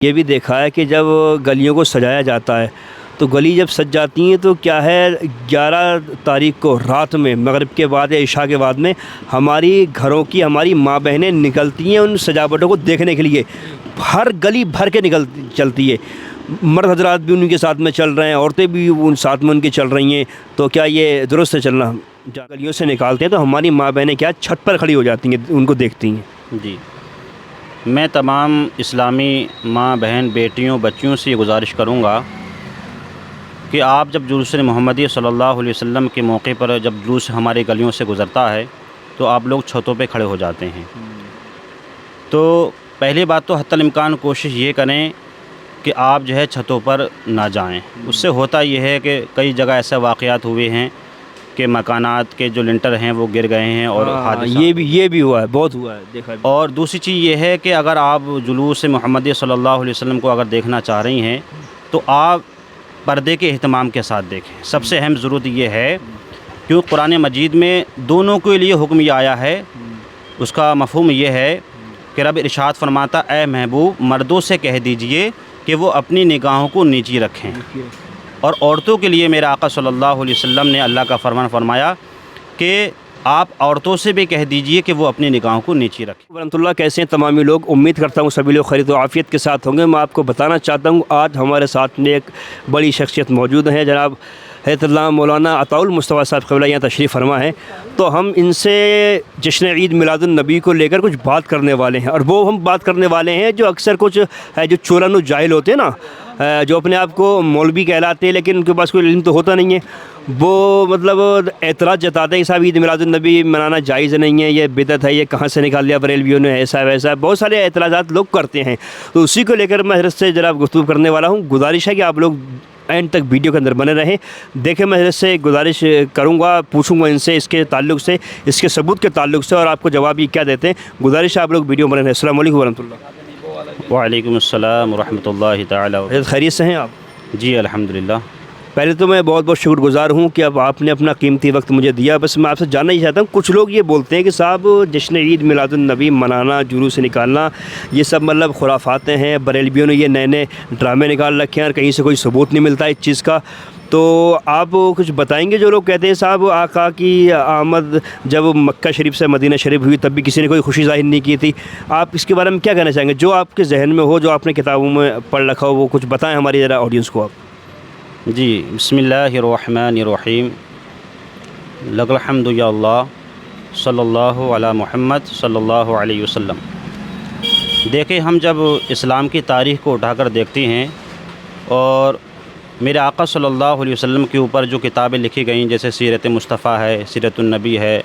یہ بھی دیکھا ہے کہ جب گلیوں کو سجایا جاتا ہے تو گلی جب سج جاتی ہیں تو کیا ہے 11 تاریخ کو رات میں مغرب کے بعد یا عشاء کے بعد میں ہماری گھروں کی ہماری ماں بہنیں نکلتی ہیں ان سجاوٹوں کو دیکھنے کے لیے، ہر گلی بھر کے چلتی ہے، مرد حضرات بھی ان کے ساتھ میں چل رہے ہیں، عورتیں بھی ان ساتھ میں ان کے چل رہی ہیں۔ تو کیا یہ درست ہے چلنا؟ گلیوں سے نکالتے ہیں تو ہماری ماں بہنیں کیا چھت پر کھڑی ہو جاتی ہیں، ان کو دیکھتی ہیں۔ جی، میں تمام اسلامی ماں بہن بیٹیوں بچیوں سے یہ گزارش کروں گا کہ آپ جب جلوس محمدی صلی اللہ علیہ وسلم کے موقع پر جب جلوس ہمارے گلیوں سے گزرتا ہے تو آپ لوگ چھتوں پہ کھڑے ہو جاتے ہیں۔ تو پہلی بات تو حتی الامکان کوشش یہ کریں کہ آپ جو ہے چھتوں پر نہ جائیں۔ اس سے ہوتا یہ ہے کہ کئی جگہ ایسے واقعات ہوئے ہیں کہ مکانات کے جو لنٹر ہیں وہ گر گئے ہیں اور یہ بھی ہوا ہے، بہت ہوا ہے، دیکھا ہے۔ اور دوسری چیز یہ ہے کہ اگر آپ جلوس محمدی صلی اللہ علیہ وسلم کو اگر دیکھنا چاہ رہی ہیں تو آپ پردے کے اہتمام کے ساتھ دیکھیں۔ سب سے اہم ضرورت یہ ہے کیوں قرآن مجید میں دونوں کے لیے حکم یہ آیا ہے، اس کا مفہوم یہ ہے کہ رب ارشاد فرماتا اے محبوب مردوں سے کہہ دیجئے کہ وہ اپنی نگاہوں کو نیچی رکھیں، اور عورتوں کے لیے میرے آقا صلی اللہ علیہ وسلم نے اللہ کا فرمان فرمایا کہ آپ عورتوں سے بھی کہہ دیجئے کہ وہ اپنی نگاہوں کو نیچی رکھیں۔ ورحمۃ اللہ، کیسے ہیں تمامی لوگ؟ امید کرتا ہوں سبھی لوگ خیر و عافیت کے ساتھ ہوں گے۔ میں آپ کو بتانا چاہتا ہوں آج ہمارے ساتھ میں ایک بڑی شخصیت موجود ہیں، جناب حضرت علامہ مولانا عطاء المصطفیٰ صاحب قبلہ یہاں تشریف فرما ہے۔ تو ہم ان سے جشن عید میلاد النبی کو لے کر کچھ بات کرنے والے ہیں، اور وہ ہم بات کرنے والے ہیں جو اکثر کچھ ہے جو چولن و جاہل ہوتے ہیں نا، جو اپنے آپ کو مولوی کہلاتے ہیں لیکن ان کے پاس کوئی علم تو ہوتا نہیں ہے، وہ مطلب اعتراض جتاتے ہیں کہ صاحب عید میلاد النبی منانا جائز نہیں ہے، یہ بدعت ہے، یہ کہاں سے نکال لیا بریلویوں نے، ایسا ویسا بہت سارے اعتراضات لوگ کرتے ہیں۔ تو اسی کو لے کر میں حضرت سے جناب گفتگو کرنے والا ہوں۔ گزارش ہے کہ آپ لوگ اینڈ تک ویڈیو کے اندر بنے رہیں۔ دیکھیں میں حضرت سے گزارش کروں گا، پوچھوں گا ان سے اس کے تعلق سے، اس کے ثبوت کے تعلق سے، اور آپ کو جواب یہ کیا دیتے ہیں۔ گزارش ہے آپ لوگ ویڈیو بنے رہیں۔ السلام علیکم ورحمۃ اللہ۔ وعلیکم السلام ورحمۃ اللہ تعالیٰ وبرکاتہ۔ حضرت خیریت سے ہیں آپ؟ جی الحمدللہ۔ پہلے تو میں بہت بہت شکر گزار ہوں کہ اب آپ نے اپنا قیمتی وقت مجھے دیا۔ بس میں آپ سے جاننا ہی چاہتا ہوں، کچھ لوگ یہ بولتے ہیں کہ صاحب جشن عید میلاد النبی منانا، جلوس نکالنا، یہ سب مطلب خرافاتیں ہیں، بریلویوں نے یہ نئے نئے ڈرامے نکال رکھے ہیں اور کہیں سے کوئی ثبوت نہیں ملتا اس چیز کا۔ تو آپ کچھ بتائیں گے؟ جو لوگ کہتے ہیں صاحب آقا کی آمد جب مکہ شریف سے مدینہ شریف ہوئی تب بھی کسی نے کوئی خوشی ظاہر نہیں کی تھی، آپ اس کے بارے میں کیا کہنا چاہیں گے؟ جو آپ کے ذہن میں ہو، جو آپ نے کتابوں میں پڑھ رکھا ہو، وہ کچھ بتائیں ہماری ذرا آڈینس کو آپ۔ جی، بسم اللہ الرحمن الرحیم، لک الحمد یا اللہ، صلی اللہ علی محمد صلی اللہ علیہ وسلم۔ دیکھیں، ہم جب اسلام کی تاریخ کو اٹھا کر دیکھتے ہیں اور میرے آقا صلی اللہ علیہ وسلم کے اوپر جو کتابیں لکھی گئیں جیسے سیرت مصطفیٰ ہے، سیرت النبی ہے،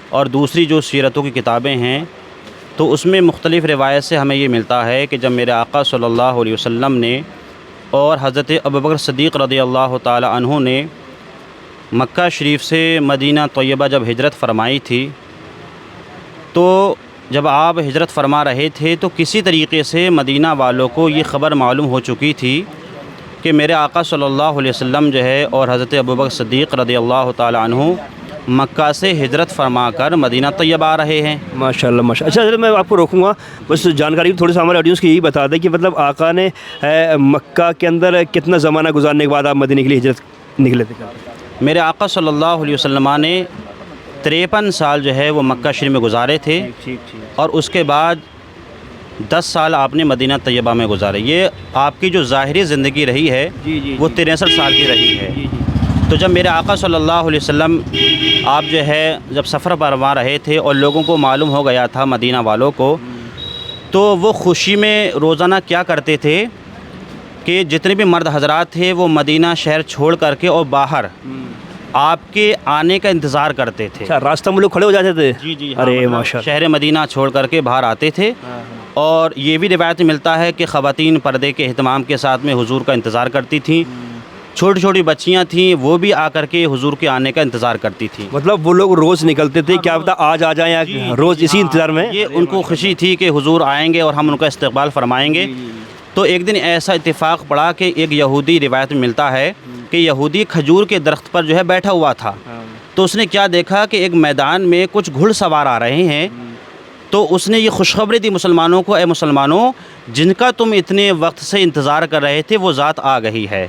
اور دوسری جو سیرتوں کی کتابیں ہیں، تو اس میں مختلف روایت سے ہمیں یہ ملتا ہے کہ جب میرے آقا صلی اللہ علیہ وسلم نے اور حضرت ابوبکر صدیق رضی اللہ تعالی عنہ نے مکہ شریف سے مدینہ طیبہ جب ہجرت فرمائی تھی، تو جب آپ ہجرت فرما رہے تھے تو کسی طریقے سے مدینہ والوں کو یہ خبر معلوم ہو چکی تھی کہ میرے آقا صلی اللہ علیہ وسلم جو ہے اور حضرت ابوبکر صدیق رضی اللہ تعالی عنہ مکہ سے ہجرت فرما کر مدینہ طیبہ آ رہے ہیں۔ ماشاءاللہ ماشاءاللہ۔ اچھا حضرت میں آپ کو روکوں گا، بس جانکاری تھوڑی سی ہمارے آڈینس کی یہی بتا دیں کہ مطلب آقا نے مکہ کے اندر کتنا زمانہ گزارنے کے بعد آپ مدینہ کے لیے ہجرت نکلے تھے؟ میرے آقا صلی اللہ علیہ وسلم نے 53 سال جو ہے وہ مکہ شریف میں گزارے تھے، اور اس کے بعد 10 سال آپ نے مدینہ طیبہ میں گزارے۔ یہ آپ کی جو ظاہری زندگی رہی ہے وہ 63 سال کی رہی ہے۔ تو جب میرے آقا صلی اللہ علیہ وسلم آپ جو ہے جب سفر فرما رہے تھے اور لوگوں کو معلوم ہو گیا تھا مدینہ والوں کو، تو وہ خوشی میں روزانہ کیا کرتے تھے کہ جتنے بھی مرد حضرات تھے وہ مدینہ شہر چھوڑ کر کے اور باہر آپ کے آنے کا انتظار کرتے تھے۔ اچھا، راستہ میں لوگ کھڑے ہو جاتے تھے؟ جی، ارے ماشاءاللہ، شہر مدینہ چھوڑ کر کے باہر آتے تھے۔ اور یہ بھی روایت ملتا ہے کہ خواتین پردے کے اہتمام کے ساتھ میں حضور کا انتظار کرتی تھیں، چھوٹی چھوٹی بچیاں تھیں وہ بھی آ کر کے حضور کے آنے کا انتظار کرتی تھیں۔ مطلب وہ لوگ روز نکلتے تھے، کیا پتہ آج آ جائیں یا روز اسی انتظار میں؟ یہ ان کو خوشی تھی کہ حضور آئیں گے اور ہم ان کا استقبال فرمائیں گے۔ تو ایک دن ایسا اتفاق پڑا کہ ایک یہودی، روایت میں ملتا ہے کہ یہودی کھجور کے درخت پر جو ہے بیٹھا ہوا تھا، تو اس نے کیا دیکھا کہ ایک میدان میں کچھ گھڑ سوار آ رہے ہیں، تو اس نے یہ خوشخبری دی مسلمانوں کو، اے مسلمانوں جن کا تم اتنے وقت سے انتظار کر رہے تھے وہ ذات آ گئی ہے۔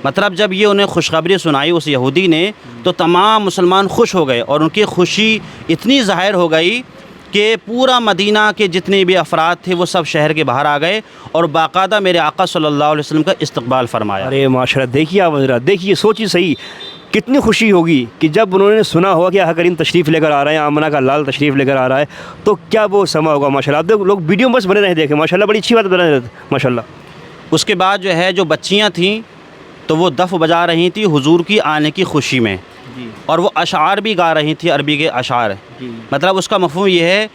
مطلب جب یہ انہیں خوشخبری سنائی اس یہودی نے تو تمام مسلمان خوش ہو گئے اور ان کی خوشی اتنی ظاہر ہو گئی کہ پورا مدینہ کے جتنے بھی افراد تھے وہ سب شہر کے باہر آ گئے اور باقاعدہ میرے آقا صلی اللہ علیہ وسلم کا استقبال فرمایا۔ ارے ماشاء اللہ، دیکھیے آپ حضرات، دیکھیے سوچی صحیح کتنی خوشی ہوگی کہ جب انہوں نے سنا ہوا کہ آقا کریم تشریف لے کر آ رہے ہیں، آمنہ کا لال تشریف لے کر آ رہا ہے، تو کیا وہ سما ہوگا ماشاء اللہ۔ آپ دیکھ لوگ ویڈیو بس بنے رہے دیکھیں، ماشاء اللہ بڑی اچھی بات بنے رہے ماشاء اللہ۔ اس کے بعد جو ہے جو بچیاں تھیں تو وہ دف بجا رہی تھیں حضور کی آنے کی خوشی میں، اور وہ اشعار بھی گا رہی تھیں، عربی کے اشعار۔ مطلب اس کا مفہوم یہ ہے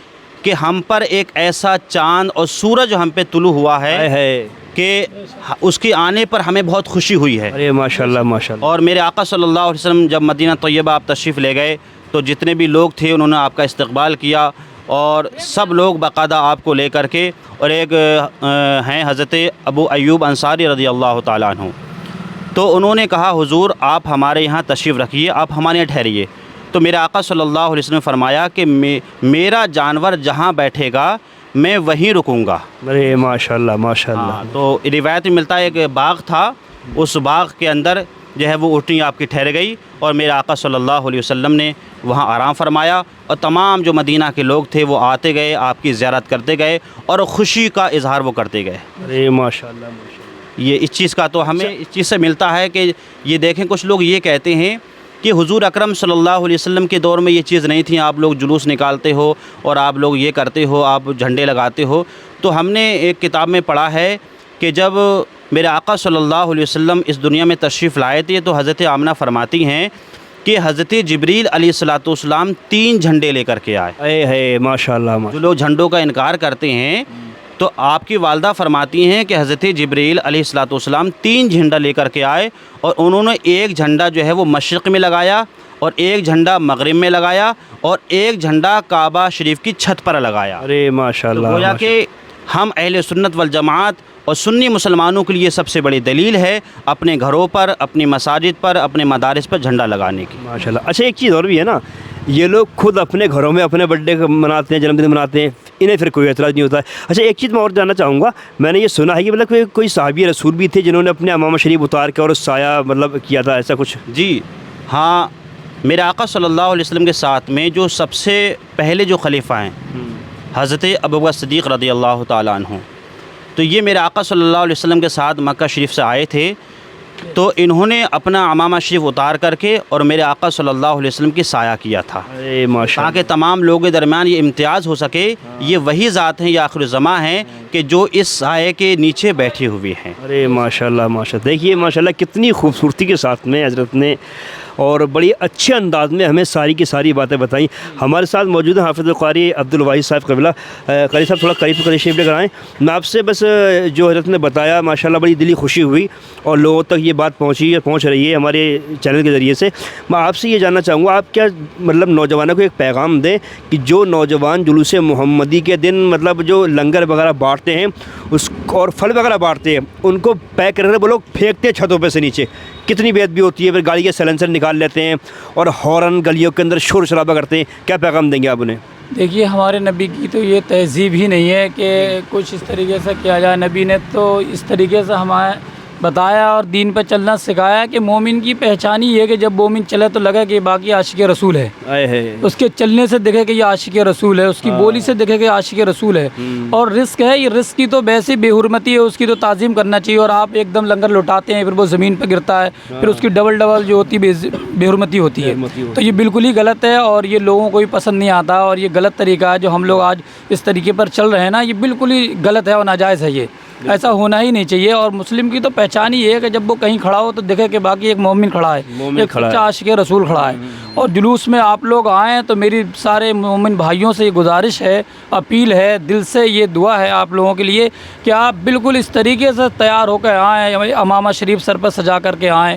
کہ ہم پر ایک ایسا چاند اور سورج ہم پہ طلوع ہوا ہے کہ اس کے آنے پر ہمیں بہت خوشی ہوئی ہے۔ ارے ماشاء اللہ ماشاء اللہ۔ اور میرے آقا صلی اللہ علیہ وسلم جب مدینہ طیبہ آپ تشریف لے گئے تو جتنے بھی لوگ تھے انہوں نے آپ کا استقبال کیا، اور سب لوگ باقاعدہ آپ کو لے کر کے، اور ایک ہیں حضرت ابو ایوب انصاری رضی اللہ تعالیٰ عنہ، تو انہوں نے کہا حضور آپ ہمارے یہاں تشریف رکھیے، آپ ہمارے یہاں ٹھہریے۔ تو میرے آقا صلی اللہ علیہ وسلم نے فرمایا کہ میرا جانور جہاں بیٹھے گا میں وہیں رکوں گا۔ ارے ماشاء اللہ ماشاء اللہ۔ تو روایت میں ملتا ہے ایک باغ تھا، اس باغ کے اندر جو ہے وہ اونٹنی آپ کی ٹھہر گئی، اور میرے آقا صلی اللہ علیہ وسلم نے وہاں آرام فرمایا، اور تمام جو مدینہ کے لوگ تھے وہ آتے گئے، آپ کی زیارت کرتے گئے اور خوشی کا اظہار وہ کرتے گئے۔ ارے ماشاء اللہ ماشاء اللہ۔ یہ اس چیز کا تو ہمیں اس چیز سے ملتا ہے کہ یہ دیکھیں کچھ لوگ یہ کہتے ہیں کہ حضور اکرم صلی اللہ علیہ وسلم کے دور میں یہ چیز نہیں تھی، آپ لوگ جلوس نکالتے ہو اور آپ لوگ یہ کرتے ہو، آپ جھنڈے لگاتے ہو۔ تو ہم نے ایک کتاب میں پڑھا ہے کہ جب میرے آقا صلی اللہ علیہ وسلم اس دنیا میں تشریف لائے تھے تو حضرت آمنہ فرماتی ہیں کہ حضرت جبریل علیہ الصلوۃ والسلام 3 جھنڈے لے کر کے آئے۔ اے ہے ماشاء اللہ۔ جو لوگ جھنڈوں کا انکار کرتے ہیں تو آپ کی والدہ فرماتی ہیں کہ حضرت جبریل علیہ الصلوۃ والسلام 3 جھنڈا لے کر کے آئے، اور انہوں نے ایک جھنڈا جو ہے وہ مشرق میں لگایا، اور ایک جھنڈا مغرب میں لگایا، اور ایک جھنڈا کعبہ شریف کی چھت پر لگایا۔ ارے ماشاء اللہ۔ گویا کہ ہم اہل سنت والجماعت اور سنی مسلمانوں کے لیے سب سے بڑی دلیل ہے اپنے گھروں پر، اپنی مساجد پر، اپنے مدارس پر جھنڈا لگانے کی۔ ماشاء اللہ۔ اچھا ایک چیز اور بھی ہے نا، یہ لوگ خود اپنے گھروں میں اپنے برتھ ڈے مناتے ہیں، جنم دن مناتے ہیں، انہیں پھر کوئی اعتراض نہیں ہوتا ہے۔ اچھا ایک چیز میں اور جاننا چاہوں گا، میں نے یہ سنا ہے کہ مطلب کوئی صحابی رسول بھی تھے جنہوں نے اپنے امامہ شریف اتار کے اور سایہ مطلب کیا تھا، ایسا کچھ؟ جی ہاں، میرے آقا صلی اللہ علیہ وسلم کے ساتھ میں جو سب سے پہلے جو خلیفہ ہیں حضرت ابوبکر صدیق رضی اللہ تعالیٰ عنہ، تو یہ میرے آقا صلی اللہ علیہ وسلم کے ساتھ مکہ شریف سے آئے تھے، تو انہوں نے اپنا امامہ شریف اتار کر کے اور میرے آقا صلی اللہ علیہ وسلم کی سایہ کیا تھا، ارے ماشاء اللہ۔ تاکہ تمام لوگوں کے درمیان یہ امتیاز ہو سکے، یہ وہی ذات ہیں، یہ آخر الزماں ہیں کہ جو اس سائے کے نیچے بیٹھے ہوئے ہیں۔ ارے ماشاء اللہ ماشاء اللہ۔ دیکھیے ماشاء اللہ کتنی خوبصورتی کے ساتھ میں حضرت نے اور بڑی اچھے انداز میں ہمیں ساری کی ساری باتیں بتائیں۔ ہمارے ساتھ موجود ہیں حافظ القاری عبد الواحد صاحب قبلہ۔ قاری صاحب تھوڑا قریب شریف لے کر آئیں۔ میں آپ سے بس جو حضرت نے بتایا ماشاء اللہ بڑی دلی خوشی ہوئی، اور لوگوں تک یہ بات پہنچ رہی ہے ہمارے چینل کے ذریعے سے۔ میں آپ سے یہ جاننا چاہوں گا، آپ کیا مطلب نوجوانوں کو ایک پیغام دیں کہ جو نوجوان جلوس محمدی کے دن مطلب جو لنگر وغیرہ بانٹتے ہیں اس اور پھل وغیرہ بانٹتے ہیں، ان کو پیک کر کے وہ لوگ پھینکتے ہیں چھتوں پہ سے نیچے، کتنی بے ادبی ہوتی ہے، پھر گاڑی کے سیلنسر نکال لیتے ہیں اور ہارن گلیوں کے اندر شور شرابہ کرتے ہیں، کیا پیغام دیں گے آپ انہیں؟ دیکھیے ہمارے نبی کی تو یہ تہذیب ہی نہیں ہے کہ کچھ اس طریقے سے کیا جائے۔ نبی نے تو اس طریقے سے ہمیں بتایا اور دین پہ چلنا سکھایا کہ مومن کی پہچان ہی یہ ہے کہ جب مومن چلے تو لگے کہ باقی عاشق رسول ہے، اس کے چلنے سے دکھے کہ یہ عاشق رسول ہے، اس کی بولی سے دکھے کہ عاشق رسول ہے۔ اور رزق ہے، یہ رزق کی تو ویسی بے حرمتی ہے، اس کی تو تعظیم کرنا چاہیے، اور آپ ایک دم لنگر لوٹاتے ہیں پھر وہ زمین پہ گرتا ہے، پھر اس کی ڈبل جو ہوتی ہے بے حرمتی ہوتی ہے، تو یہ بالکل ہی غلط ہے، اور یہ لوگوں کو بھی پسند نہیں آتا، اور یہ غلط طریقہ ہے جو ہم لوگ آج اس طریقے پر چل رہے ہیں نا، یہ بالکل ہی غلط ہے اور ناجائز ہے، یہ ایسا ہونا ہی نہیں چاہیے۔ اور مسلم کی تو پہچان ہی ہے کہ جب وہ کہیں کھڑا ہو تو دیکھے کہ باقی ایک مومن کھڑا ہے، ایک سچا عاشق رسول کھڑا ہے۔ اور جلوس میں آپ لوگ آئیں تو میری سارے مومن بھائیوں سے یہ گزارش ہے، اپیل ہے، دل سے یہ دعا ہے آپ لوگوں کے لیے کہ آپ بالکل اس طریقے سے تیار ہو کے آئیں، امامہ شریف سر پر سجا کر کے آئیں،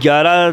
11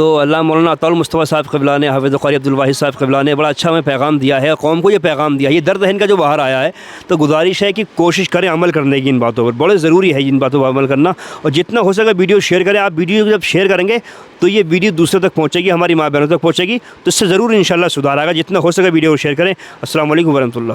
تو علامہ مولانا عطاء المصطفیٰ صاحب قبلہ نے، حافظ قاری عبدالواحد صاحب قبلہ نے بڑا اچھا ہمیں پیغام دیا ہے، قوم کو یہ پیغام دیا، یہ درد ہے ان کا جو باہر آیا ہے. تو گزارش ہے کہ کوشش کریں عمل کرنے کی ان باتوں پر، بڑے ضروری ہے ان باتوں پر عمل کرنا. اور جتنا ہو سکے ویڈیو شیئر کریں. آپ ویڈیو جب شیئر کریں گے تو یہ ویڈیو دوسرے تک پہنچے گی، ہماری ماں بہنوں تک پہنچے گی، تو اس سے ضرور انشاءاللہ سدھار آئے گا. جتنا ہو سکے ویڈیو شیئر کریں. السلام علیکم ورحمۃ اللہ.